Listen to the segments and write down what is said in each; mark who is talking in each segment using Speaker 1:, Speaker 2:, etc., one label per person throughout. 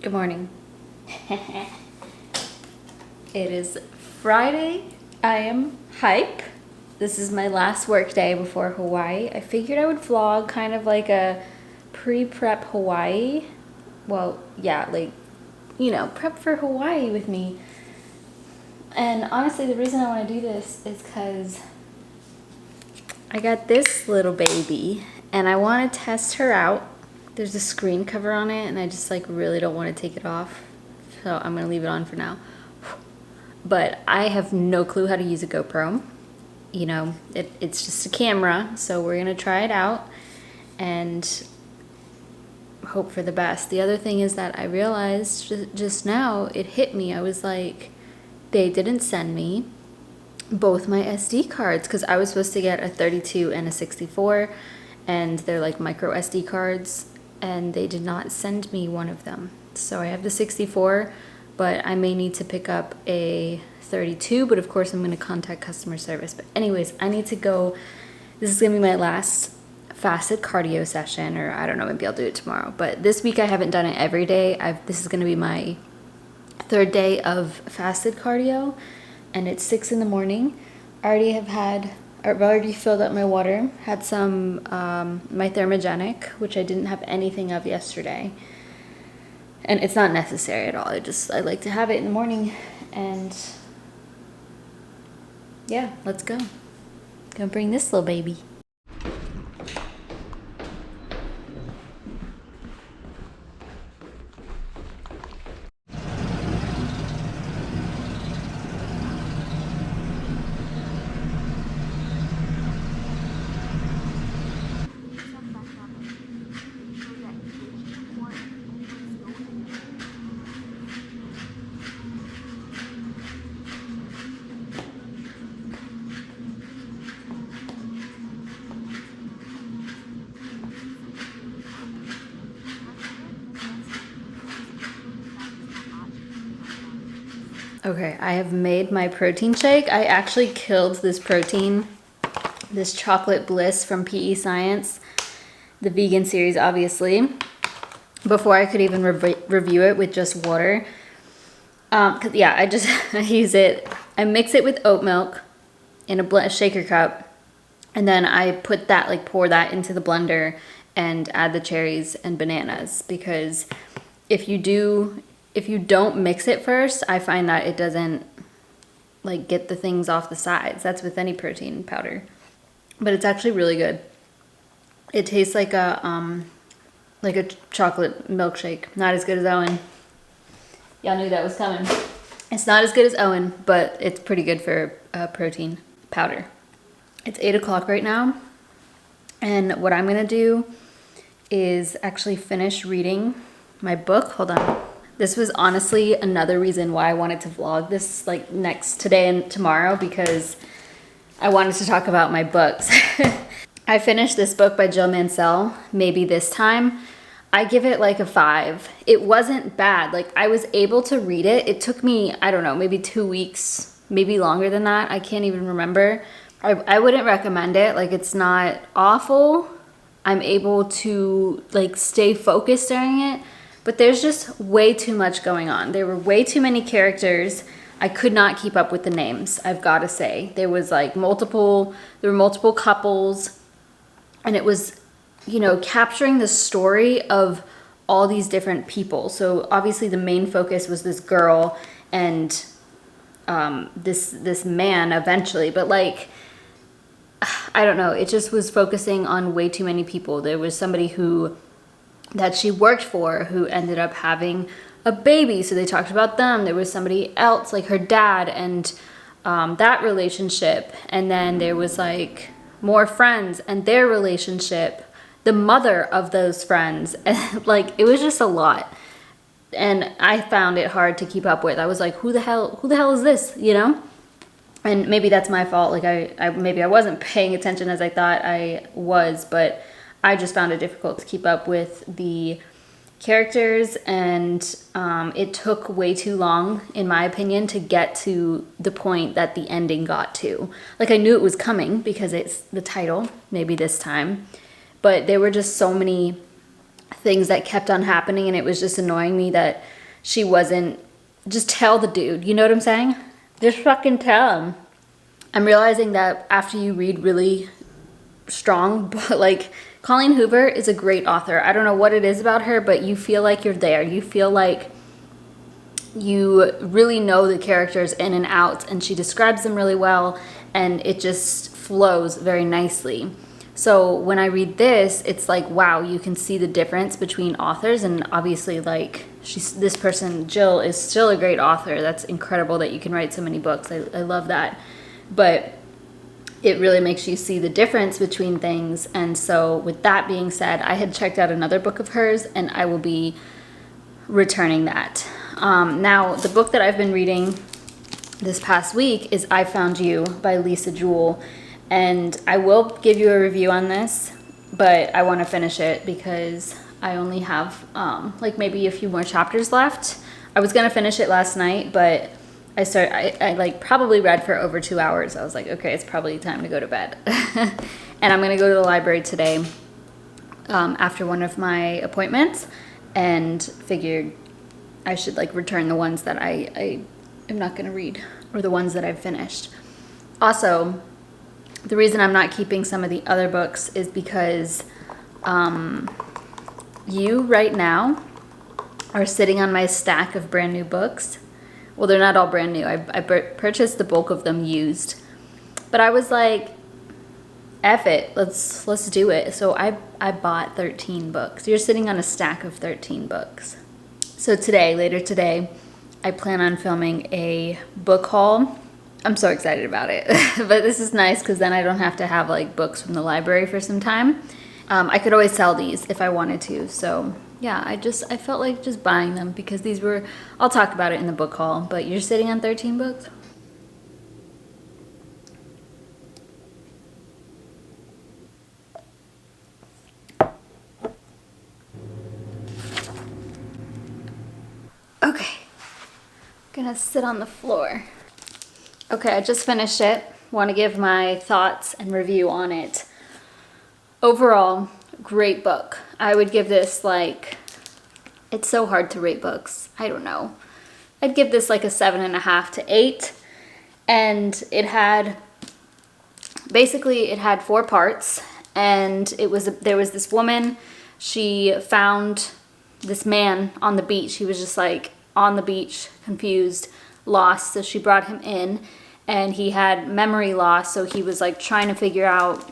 Speaker 1: Good morning. It is Friday. I am hype. This is my last work day before Hawaii. I figured I would vlog kind of like a pre-prep Hawaii. Well, yeah, like, prep for Hawaii with me. And honestly, the reason I want to do this is because I got this little baby and I want to test her out. There's a screen cover on it and I just really don't want to take it off. So I'm going to leave it on for now. But I have no clue how to use a GoPro. It's just a camera, so we're going to try it out and hope for the best. The other thing is that I realized just now, it hit me. I was like, they didn't send me both my SD cards because I was supposed to get a 32 and a 64 and they're like micro SD cards and they did not send me one of them. So I have the 64, but I may need to pick up a 32, but of course I'm going to contact customer service. But anyways, I need to go. This is going to be my last fasted cardio session, or I don't know, maybe I'll do it tomorrow. But this week I haven't done it every day. This is going to be my third day of fasted cardio, and it's 6 in the morning. I've already filled up my water, had some, my thermogenic, which I didn't have anything of yesterday. And it's not necessary at all. I like to have it in the morning. And yeah, let's go. Gonna bring this little baby. Okay, I have made my protein shake. I actually killed this protein, this chocolate bliss from PE Science, the vegan series, obviously, before I could even review it with just water. Cause yeah, I use it. I mix it with oat milk in a shaker cup, and then I put that, pour that into the blender and add the cherries and bananas, because if you don't mix it first, I find that it doesn't get the things off the sides. That's with any protein powder. But it's actually really good. It tastes like a chocolate milkshake. Not as good as Owen. Y'all knew that was coming. It's not as good as Owen, but it's pretty good for protein powder. It's 8 o'clock right now. And what I'm gonna do is actually finish reading my book. Hold on. This was honestly another reason why I wanted to vlog this next today and tomorrow, because I wanted to talk about my books. I finished this book by Jill Mansell, Maybe This Time. I give it a 5. It wasn't bad. I was able to read it. It took me, I don't know, maybe 2 weeks, maybe longer than that. I can't even remember. I wouldn't recommend it. It's not awful. I'm able to stay focused during it. But there's just way too much going on. There were way too many characters. I could not keep up with the names, I've got to say. There was there were multiple couples, and it was, capturing the story of all these different people. So obviously the main focus was this girl and this man eventually, but I don't know, it just was focusing on way too many people. There was somebody that she worked for who ended up having a baby, so they talked about them. There was somebody else, her dad, and that relationship, and then there was more friends and their relationship, the mother of those friends, and it was just a lot, and I found it hard to keep up with. I was like, who the hell is this, And maybe that's my fault. Maybe I wasn't paying attention as I thought I was, but I just found it difficult to keep up with the characters, and it took way too long, in my opinion, to get to the point that the ending got to. I knew it was coming because it's the title, Maybe This Time, but there were just so many things that kept on happening, and it was just annoying me that she wasn't, just tell the dude, you know what I'm saying? Just fucking tell him. I'm realizing that after you read really strong, but like Colleen Hoover is a great author. I don't know what it is about her, but you feel like you're there. You feel like you really know the characters in and out, and she describes them really well, and it just flows very nicely. So when I read this, it's like, wow, you can see the difference between authors, and obviously like this person, Jill, is still a great author. That's incredible that you can write so many books. I love that. But it really makes you see the difference between things. And so with that being said, I had checked out another book of hers, and I will be returning that. Now, the book that I've been reading this past week is I Found You by Lisa Jewell. And I will give you a review on this, but I want to finish it because I only have like maybe a few more chapters left. I was going to finish it last night, but I like probably read for over 2 hours. I was like, okay, it's probably time to go to bed. And I'm going to go to the library today after one of my appointments, and figured I should like return the ones that I am not going to read, or the ones that I've finished. Also, the reason I'm not keeping some of the other books is because you right now are sitting on my stack of brand new books. Well, they're not all brand new. I purchased the bulk of them used. But I was like, F it, let's do it. So I bought 13 books. You're sitting on a stack of 13 books. So later today, I plan on filming a book haul. I'm so excited about it. But this is nice because then I don't have to have like books from the library for some time. I could always sell these if I wanted to. So yeah, I felt like just buying them because these were, I'll talk about it in the book haul, but you're sitting on 13 books? Okay, gonna sit on the floor. Okay, I just finished it. Want to give my thoughts and review on it. Overall, great book. I would give this like, it's so hard to rate books. I don't know. I'd give this like a 7.5 to 8. And it had 4 parts. And there was this woman, she found this man on the beach. He was just like on the beach, confused, lost. So she brought him in, and he had memory loss. So he was like trying to figure out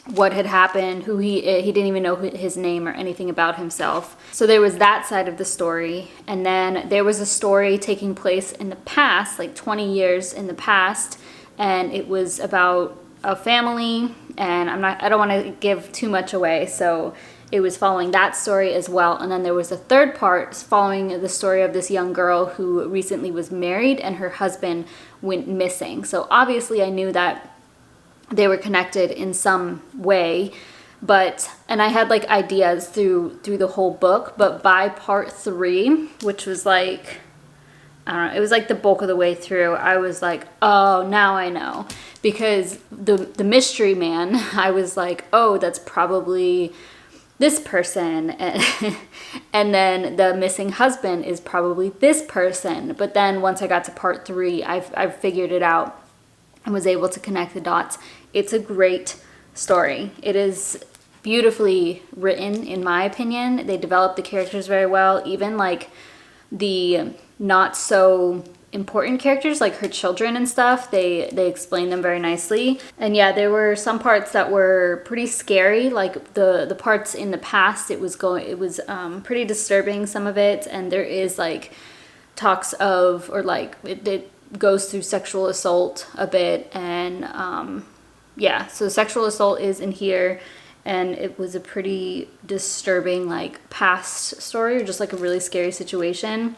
Speaker 1: what had happened, who he didn't even know his name or anything about himself. So there was that side of the story. And then there was a story taking place in the past, like 20 years in the past. And it was about a family, and I don't want to give too much away. So it was following that story as well. And then there was a third part following the story of this young girl who recently was married and her husband went missing. So obviously I knew that they were connected in some way, and I had like ideas through the whole book, but by part 3, which was like, I don't know, it was like the bulk of the way through, I was like, oh, now I know. Because the mystery man, I was like, oh, that's probably this person, and then the missing husband is probably this person. But then once I got to part 3, I figured it out and was able to connect the dots. It's a great story. It is beautifully written, in my opinion. They developed the characters very well. Even like the not so important characters, like her children and stuff, they explained them very nicely. And yeah, there were some parts that were pretty scary, like the parts in the past. It was pretty disturbing, some of it, and there is like talks of, or like it goes through sexual assault a bit, and yeah, so sexual assault is in here, and it was a pretty disturbing like past story, or just like a really scary situation.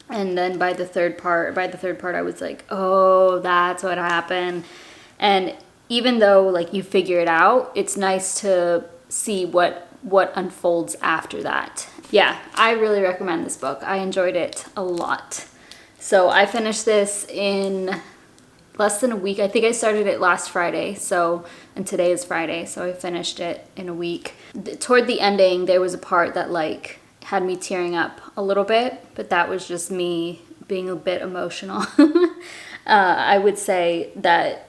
Speaker 1: And then by the third part I was like, oh, that's what happened. And even though like you figure it out, it's nice to see what unfolds after that. Yeah, I really recommend this book. I enjoyed it a lot. So I finished this in less than a week. I think I started it last Friday, and today is Friday, so I finished it in a week. Toward the ending, there was a part that like had me tearing up a little bit, but that was just me being a bit emotional. I would say that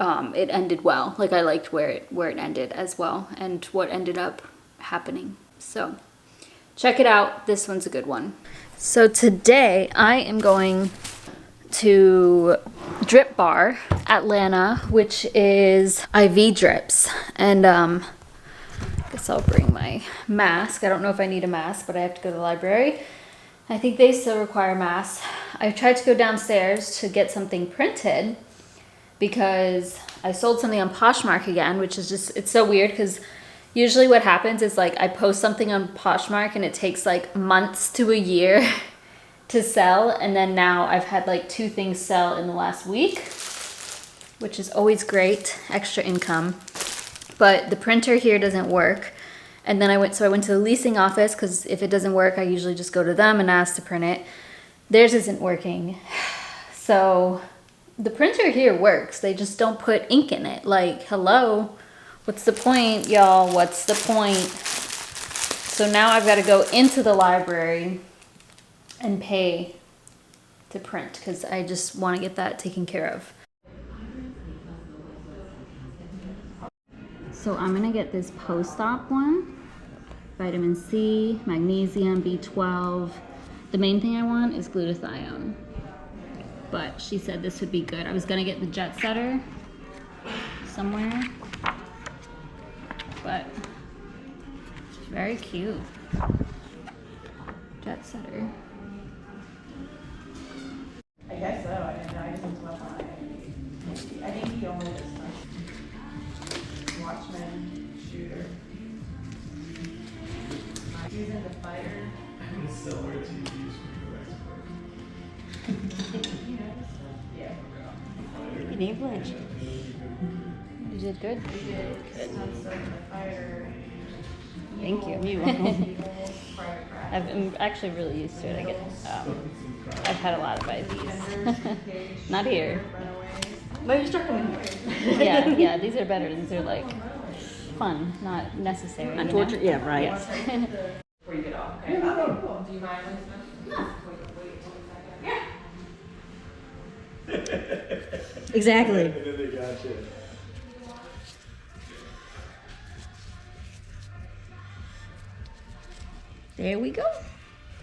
Speaker 1: it ended well. Like I liked where it ended as well, and what ended up happening. So check it out. This one's a good one. So today I am going to Drip Bar Atlanta, which is IV drips, and I guess I'll bring my mask. I don't know if I need a mask, but I have to go to the library. I think they still require masks. I tried to go downstairs to get something printed because I sold something on Poshmark again, which is just, it's so weird because usually what happens is like I post something on Poshmark and it takes like months to a year to sell, and then now I've had like 2 things sell in the last week, which is always great, extra income. But the printer here doesn't work. And then I went to the leasing office because if it doesn't work, I usually just go to them and ask to print it. Theirs isn't working. So the printer here works. They just don't put ink in it. Like, hello, what's the point, y'all? What's the point? So now I've got to go into the library and pay to print because I just want to get that taken care of. So I'm gonna get this post-op one. Vitamin C, magnesium, B12. The main thing I want is glutathione. But she said this would be good. I was gonna get the Jet Setter somewhere, but very cute. Jet Setter.
Speaker 2: I guess so. I didn't know. I just went to my phone. I think he only does stuff. Watchman, shooter. Using the fighter.
Speaker 3: I'm gonna sell our TVs for
Speaker 2: Yeah.
Speaker 4: You need Blanche.
Speaker 1: You did good.
Speaker 2: We did tons of the fighter.
Speaker 1: Thank you.
Speaker 4: You're welcome.
Speaker 1: I'm actually really used to it. I get, I've had a lot of IVs. Not here.
Speaker 4: But you're struck me.
Speaker 1: Yeah, these are better. These are like fun, not necessary.
Speaker 4: Not
Speaker 1: you know?
Speaker 4: torture. Yeah, right.
Speaker 1: Yes.
Speaker 2: Before you get off. Okay. Okay, cool. Do you mind, Elizabeth? Yeah.
Speaker 4: Exactly.
Speaker 3: And then they got you.
Speaker 1: There we go.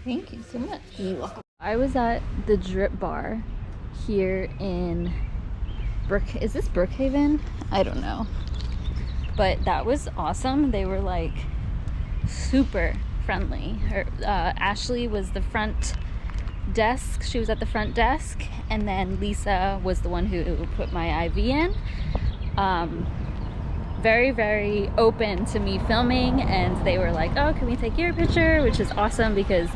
Speaker 1: Thank you so much.
Speaker 4: You're welcome.
Speaker 1: I was at the Drip Bar here in is this Brookhaven? I don't know. But that was awesome. They were like super friendly. Ashley was the front desk. She was at the front desk, and then Lisa was the one who put my IV in. Very, very open to me filming, and they were like, oh, can we take your picture? Which is awesome because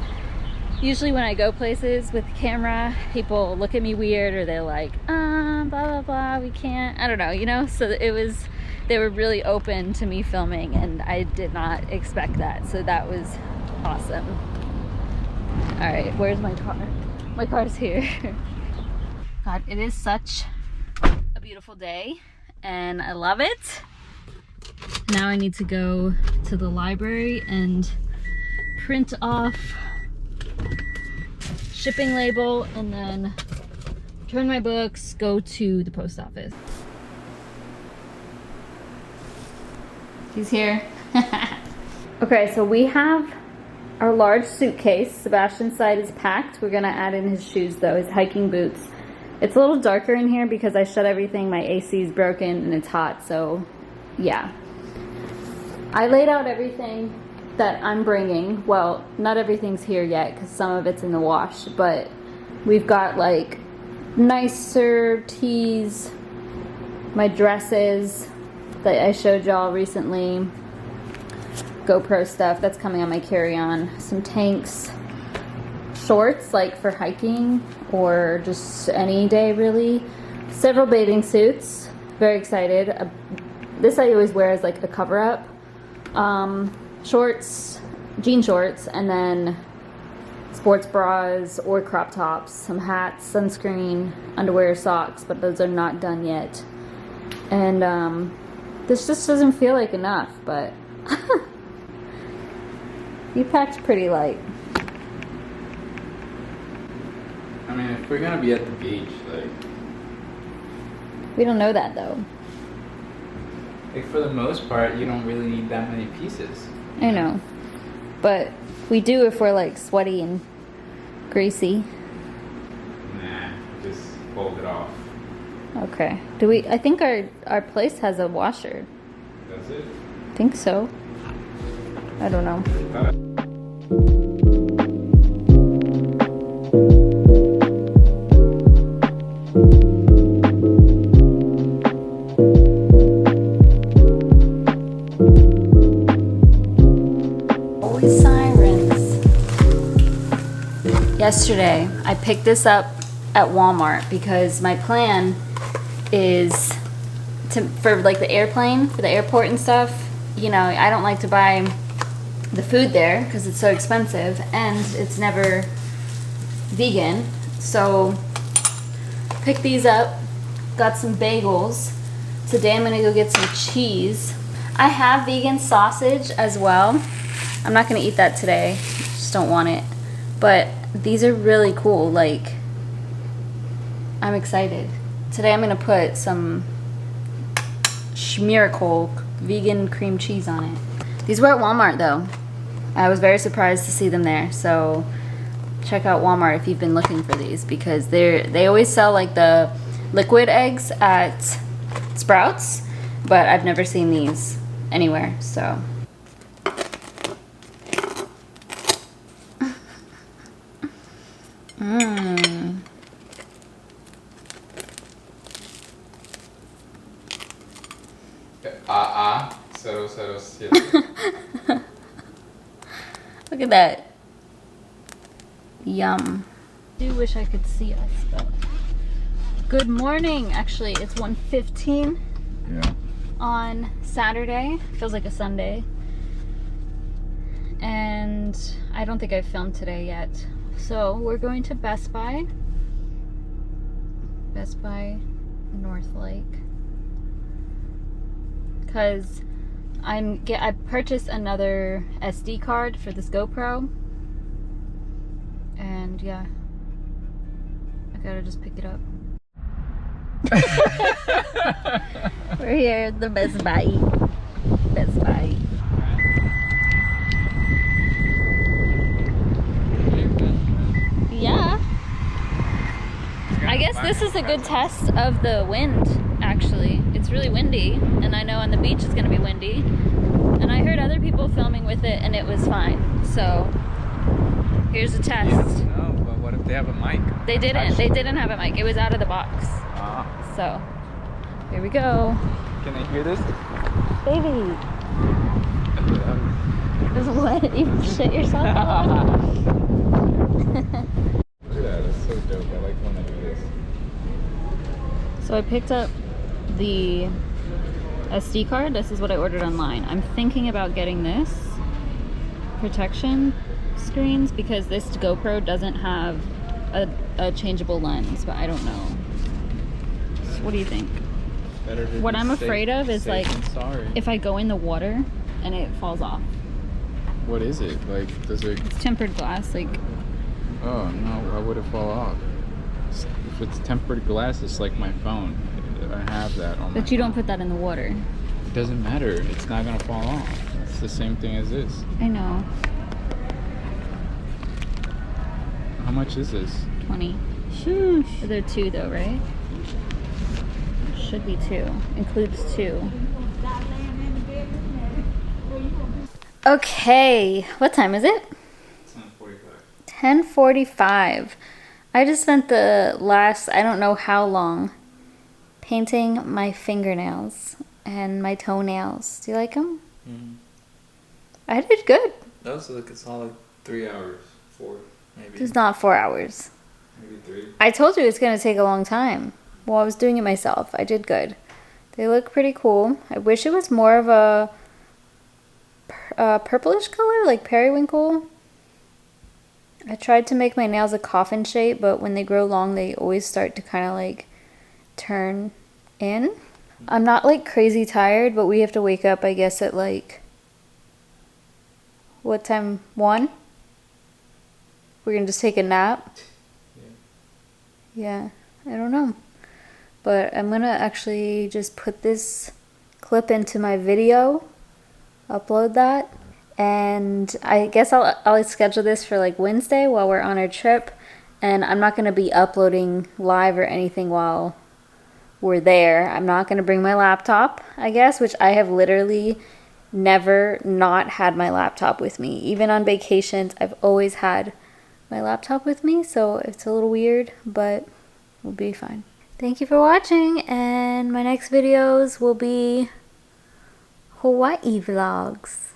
Speaker 1: usually when I go places with the camera, people look at me weird, or they're like, blah, blah, blah, we can't, I don't know, you know? So they were really open to me filming, and I did not expect that. So that was awesome. All right, where's my car? My car's here. God, it is such a beautiful day, and I love it. Now I need to go to the library and print off shipping label, and then return my books, go to the post office. He's here. Okay, so we have our large suitcase. Sebastian's side is packed. We're gonna add in his shoes though, his hiking boots. It's a little darker in here because I shut everything. My AC is broken and it's hot, so yeah. I laid out everything that I'm bringing. Well, not everything's here yet because some of it's in the wash, but we've got like nicer tees, my dresses that I showed y'all recently, GoPro stuff that's coming on my carry-on, some tanks, shorts like for hiking or just any day really, several bathing suits, very excited. This I always wear as like a cover-up, shorts, jean shorts, and then sports bras or crop tops, some hats, sunscreen, underwear, socks, but those are not done yet. And this just doesn't feel like enough, but you packed pretty light.
Speaker 5: I mean, if we're gonna be at the beach, like
Speaker 1: We don't know that though.
Speaker 5: for the most part, you don't really need that many pieces.
Speaker 1: I know. But we do if we're like sweaty and greasy.
Speaker 5: Nah, just fold it off.
Speaker 1: Okay. I think our place has a washer.
Speaker 5: That's it.
Speaker 1: I think so. I don't know. Always sirens. Yesterday, I picked this up at Walmart because my plan is for like the airplane, for the airport and stuff. You know, I don't like to buy the food there because it's so expensive and it's never vegan. So, picked these up, got some bagels. Today I'm gonna go get some cheese. I have vegan sausage as well. I'm not gonna eat that today, just don't want it. But these are really cool, like, I'm excited. Today I'm gonna put some Schmierkohl vegan cream cheese on it. These were at Walmart though. I was very surprised to see them there, so check out Walmart if you've been looking for these because they always sell like the liquid eggs at Sprouts, but I've never seen these anywhere, so. Mmm. Look at that. Yum. I do wish I could see us, but. Good morning. Actually, it's 1:15.
Speaker 5: Yeah.
Speaker 1: On Saturday. Feels like a Sunday. And I don't think I've filmed today yet. So we're going to Best Buy. Best Buy North Lake. Because I purchased another SD card for this GoPro. And yeah. I gotta just pick it up. We're here at the Best Buy. Best Buy. Yeah. I guess this is a good test of the wind, actually. It's really windy, and I know on the beach it's gonna be windy. And I heard other people filming with it and it was fine. So here's a test.
Speaker 5: No, but what if they have a mic?
Speaker 1: They didn't have a mic. It was out of the box. So here we go.
Speaker 5: Can I hear this?
Speaker 1: Baby. Just what? You shit yourself out?
Speaker 5: Look at that, that's so dope. I like when I do this.
Speaker 1: So I picked up the SD card. This is what I ordered online. I'm thinking about getting this protection screens because this GoPro doesn't have a changeable lens, but I don't know. So what do you think?
Speaker 5: Better to
Speaker 1: What
Speaker 5: be
Speaker 1: I'm
Speaker 5: safe-
Speaker 1: afraid of is
Speaker 5: safe
Speaker 1: like
Speaker 5: than sorry.
Speaker 1: if I go in the water and it falls off.
Speaker 5: What is it? Like, does it...
Speaker 1: It's tempered glass, like.
Speaker 5: Oh, no, why would it fall off? If it's tempered glass, it's like my phone. I have that on my
Speaker 1: But you don't put that in the water.
Speaker 5: It doesn't matter. It's not going to fall off. It's the same thing as this.
Speaker 1: I know.
Speaker 5: How much is this?
Speaker 1: 20.
Speaker 5: Sheesh.
Speaker 1: They're 2 though, right? Should be 2. Includes 2. Okay, what time is it? 10:45. I just spent the last, I don't know how long, painting my fingernails and my toenails. Do you like them?
Speaker 3: Mm-hmm.
Speaker 1: I did good.
Speaker 3: That was like a solid 3 hours, 4 maybe.
Speaker 1: It's not 4 hours.
Speaker 3: Maybe 3.
Speaker 1: I told you it's going to take a long time. Well, I was doing it myself. I did good. They look pretty cool. I wish it was more of a purplish color, like periwinkle. I tried to make my nails a coffin shape, but when they grow long, they always start to kind of like turn in. I'm not like crazy tired, but we have to wake up, I guess, at like, what time? 1? We're gonna just take a nap. Yeah, I don't know. But I'm gonna actually just put this clip into my video, upload that, and I guess I'll schedule this for like Wednesday while we're on our trip, and I'm not gonna be uploading live or anything while we're there. I'm not gonna bring my laptop, I guess, which I have literally never not had my laptop with me. Even on vacations, I've always had my laptop with me, so it's a little weird, but we'll be fine. Thank you for watching, and my next videos will be Hawaii vlogs.